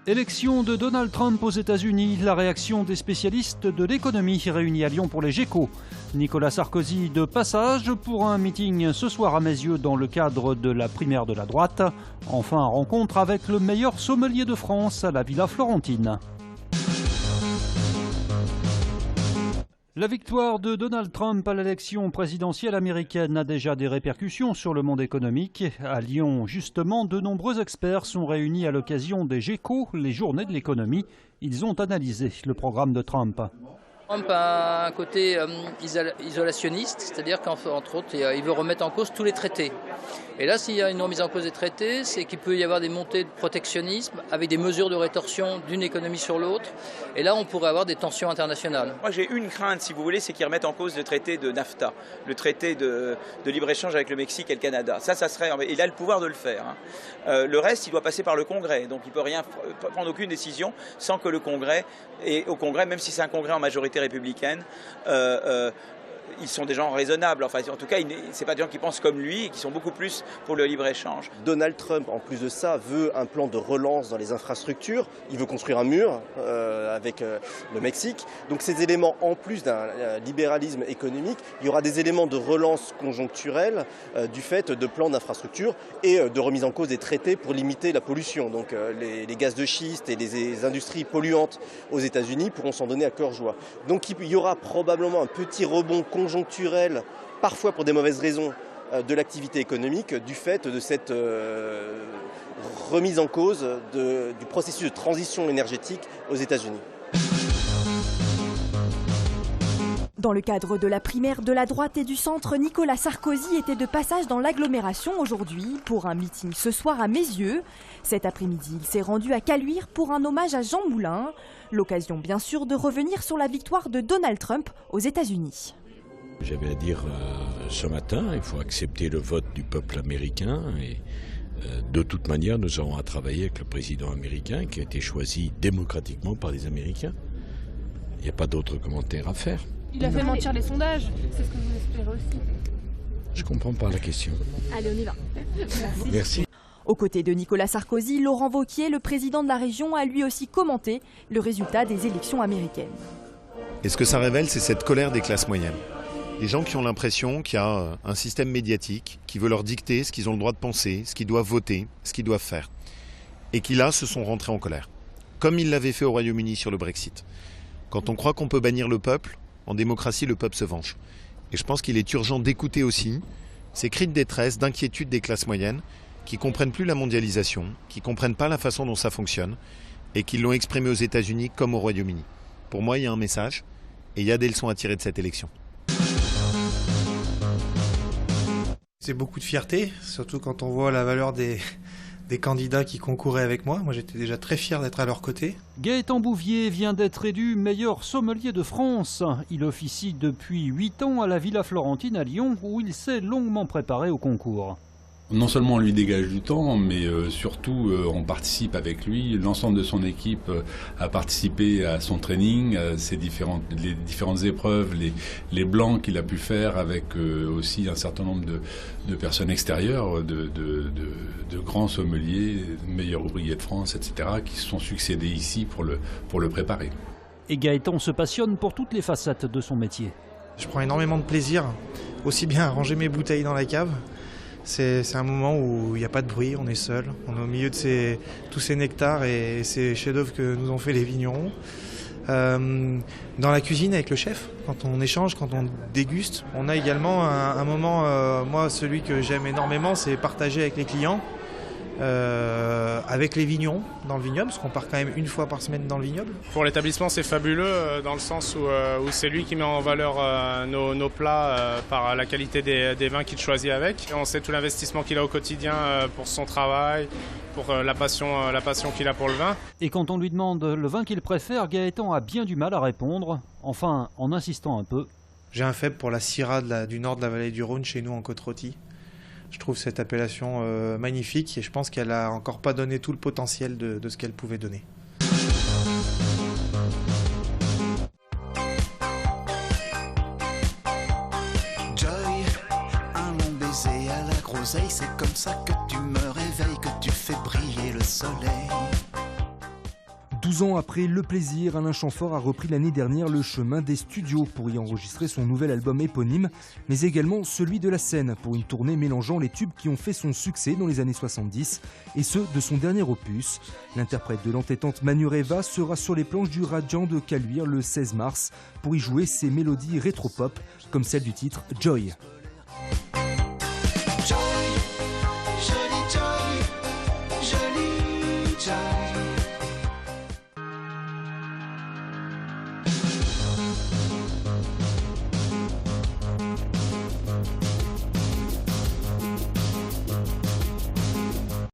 Élection de Donald Trump aux États-Unis, la réaction des spécialistes de l'économie réunis à Lyon pour les GECO. Nicolas Sarkozy de passage pour un meeting ce soir à mes yeux dans le cadre de la primaire de la droite. Enfin, rencontre avec le meilleur sommelier de France à la Villa Florentine. La victoire de Donald Trump à l'élection présidentielle américaine a déjà des répercussions sur le monde économique. À Lyon, justement, de nombreux experts sont réunis à l'occasion des GECO, les journées de l'économie. Ils ont analysé le programme de Trump. Trump a un côté isolationniste, c'est-à-dire qu'entre autres, il veut remettre en cause tous les traités. Et là, s'il y a une remise en cause des traités, c'est qu'il peut y avoir des montées de protectionnisme avec des mesures de rétorsion d'une économie sur l'autre. Et là, on pourrait avoir des tensions internationales. Moi, j'ai une crainte, si vous voulez, c'est qu'ils remettent en cause le traité de NAFTA, le traité de libre-échange avec le Mexique et le Canada. Ça serait... Il a le pouvoir de le faire. Le reste, il doit passer par le Congrès. Donc, il ne peut prendre aucune décision sans que le Congrès, et au Congrès, même si c'est un Congrès en majorité républicaine, ils sont des gens raisonnables. Enfin, en tout cas, ce pas des gens qui pensent comme lui et qui sont beaucoup plus pour le libre-échange. Donald Trump, en plus de ça, veut un plan de relance dans les infrastructures. Il veut construire un mur avec le Mexique. Donc ces éléments, en plus d'un libéralisme économique, il y aura des éléments de relance conjoncturelle du fait de plans d'infrastructures et de remise en cause des traités pour limiter la pollution. Donc les gaz de schiste et les industries polluantes aux États-Unis pourront s'en donner à cœur joie. Donc il y aura probablement un petit rebond conjoncturel, parfois pour des mauvaises raisons, de l'activité économique du fait de cette remise en cause du processus de transition énergétique aux États-Unis. Dans le cadre de la primaire de la droite et du centre, Nicolas Sarkozy était de passage dans l'agglomération aujourd'hui pour un meeting ce soir à Mézieux. Cet après-midi, il s'est rendu à Caluire pour un hommage à Jean Moulin. L'occasion bien sûr de revenir sur la victoire de Donald Trump aux États-Unis. J'avais à dire ce matin, il faut accepter le vote du peuple américain et de toute manière, nous aurons à travailler avec le président américain qui a été choisi démocratiquement par les Américains. Il n'y a pas d'autre commentaire à faire. Il a fait mentir les sondages, c'est ce que vous espérez aussi. Je comprends pas la question. Allez, on y va. Merci. Aux côtés de Nicolas Sarkozy, Laurent Wauquiez, le président de la région, a lui aussi commenté le résultat des élections américaines. Et ce que ça révèle, c'est cette colère des classes moyennes. Les gens qui ont l'impression qu'il y a un système médiatique qui veut leur dicter ce qu'ils ont le droit de penser, ce qu'ils doivent voter, ce qu'ils doivent faire. Et qui là se sont rentrés en colère. Comme ils l'avaient fait au Royaume-Uni sur le Brexit. Quand on croit qu'on peut bannir le peuple, en démocratie le peuple se venge. Et je pense qu'il est urgent d'écouter aussi ces cris de détresse, d'inquiétude des classes moyennes qui ne comprennent plus la mondialisation, qui ne comprennent pas la façon dont ça fonctionne et qui l'ont exprimé aux États-Unis comme au Royaume-Uni. Pour moi, il y a un message et il y a des leçons à tirer de cette élection. C'est beaucoup de fierté, surtout quand on voit la valeur des candidats qui concouraient avec moi. Moi, j'étais déjà très fier d'être à leur côté. Gaëtan Bouvier vient d'être élu meilleur sommelier de France. Il officie depuis 8 ans à la Villa Florentine à Lyon, où il s'est longuement préparé au concours. Non seulement on lui dégage du temps, mais surtout on participe avec lui. L'ensemble de son équipe a participé à son training, à les différentes épreuves, les blancs qu'il a pu faire avec aussi un certain nombre de personnes extérieures, de grands sommeliers, meilleurs ouvriers de France, etc., qui se sont succédés ici pour le préparer. Et Gaëtan se passionne pour toutes les facettes de son métier. Je prends énormément de plaisir, aussi bien à ranger mes bouteilles dans la cave. C'est un moment où il n'y a pas de bruit, on est seul, on est au milieu de tous ces nectars et ces chefs-d'œuvre que nous ont fait les vignerons. Dans la cuisine avec le chef, quand on échange, quand on déguste, on a également un moment, moi celui que j'aime énormément, c'est partager avec les clients, avec les vignerons dans le vignoble, parce qu'on part quand même une fois par semaine dans le vignoble. Pour l'établissement, c'est fabuleux dans le sens où c'est lui qui met en valeur nos plats par la qualité des vins qu'il choisit avec. Et on sait tout l'investissement qu'il a au quotidien pour son travail, pour la passion qu'il a pour le vin. Et quand on lui demande le vin qu'il préfère, Gaëtan a bien du mal à répondre, enfin en insistant un peu. J'ai un faible pour la Syrah du nord de la vallée du Rhône, chez nous en Côte-Rôtie. Je trouve cette appellation magnifique et je pense qu'elle n'a encore pas donné tout le potentiel de ce qu'elle pouvait donner. Joy, un long baiser à la groseille, c'est comme ça que tu me réveilles, que tu fais briller le soleil. 12 ans après Le Plaisir, Alain Chamfort a repris l'année dernière le chemin des studios pour y enregistrer son nouvel album éponyme, mais également celui de la scène pour une tournée mélangeant les tubes qui ont fait son succès dans les années 70 et ceux de son dernier opus. L'interprète de l'entêtante Manureva sera sur les planches du Radiant de Caluire le 16 mars pour y jouer ses mélodies rétro-pop comme celle du titre Joy.